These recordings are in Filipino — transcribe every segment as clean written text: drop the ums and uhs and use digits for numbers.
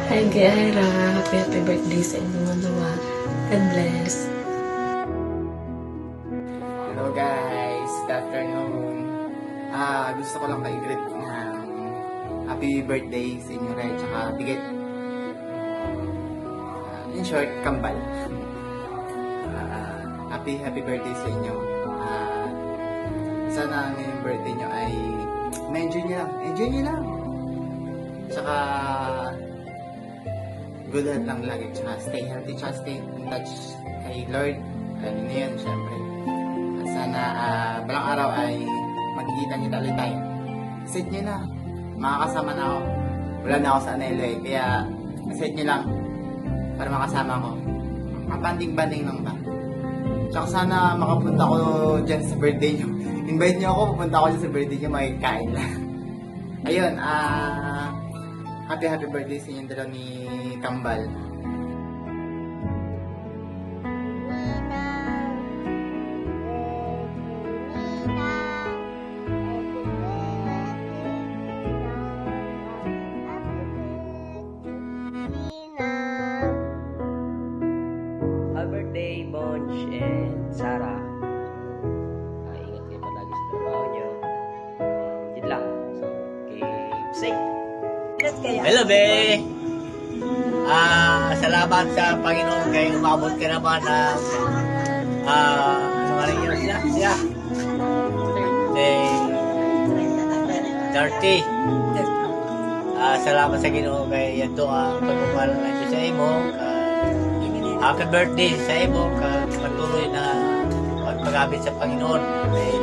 Hi, Gaira. Happy birthday sa inyong dalawa. God bless. Hello guys, good afternoon. Gusto ko lang i-greet ng happy birthday sa inyo rin, tsaka bigay. In short, kambal. Happy birthday sa inyo. Sana ngayong birthday nyo ay ma-enjoy nyo lang. Enjoy nyo lang. Tsaka good health lang lagi. Tsaka stay healthy. Tsaka stay in touch kay Lord. Alam nyo yun, syempre. Sana balang araw ay magkikita-kita ulit tayo. Set nyo na. Makakasama na ako. Wala na ako sa Anelo eh. Kaya set nyo lang para makasama ko. Kapanding-banding lang ba? Tsaka sana makapunta ko dyan sa birthday nyo. Invite nyo ako, pupunta ako dyan sa birthday nyo, makikain lang. Ayun, happy birthday sa inyong dalawa ni Kambal. Happy birthday, Bonch and Sarah. Ingat kayo palagi sa trabaho nyo. Yun lang. So, keep safe. Hello, be! Salamat sa Panginoon kayo umabot ka naman ng ano nga rin yun siya? Day 30. Salamat sa Ginoo kay ito ang pagpapala na ito sa imo. Happy birthday sa imo patuloy na pagpagamit sa Panginoon dahil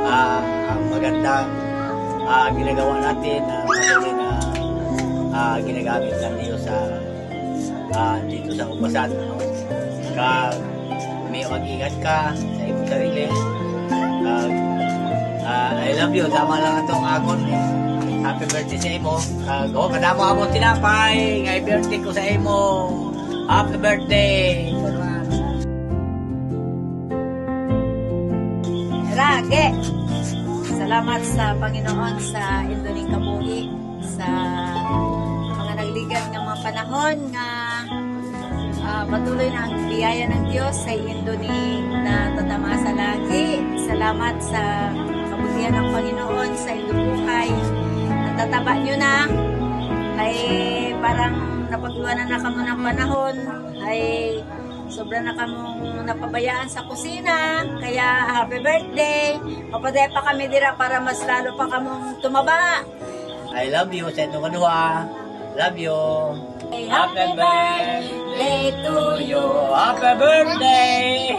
ang magandang ginagawa natin patuloy na ginagamit ng Diyos dito sa upasan. May mag-ingat ka sa iyong sarili. I love you. Tama lang itong agon eh. Happy birthday sa imo. Kadamo ako tinapay. Ngay birthday ko sa imo. Happy birthday! Rage! Salamat sa Panginoon sa Indoning Kabuhi, sa mga nagligan ng mga panahon nga patuloy na ang biyaya ng Diyos sa Indoning na tatamasa lagi. Salamat sa kabutihan ng Panginoon sa inyong buhay. Ang tataba nyo na ay parang napag-iwanan na kamo ng panahon, ay sobra na kamong napabayaan sa kusina, kaya happy birthday. Papaday pa kami dira para mas lalo pa kamong tumaba. I love you sa inyong kanwa. Love you. Happy birthday to you. Happy birthday.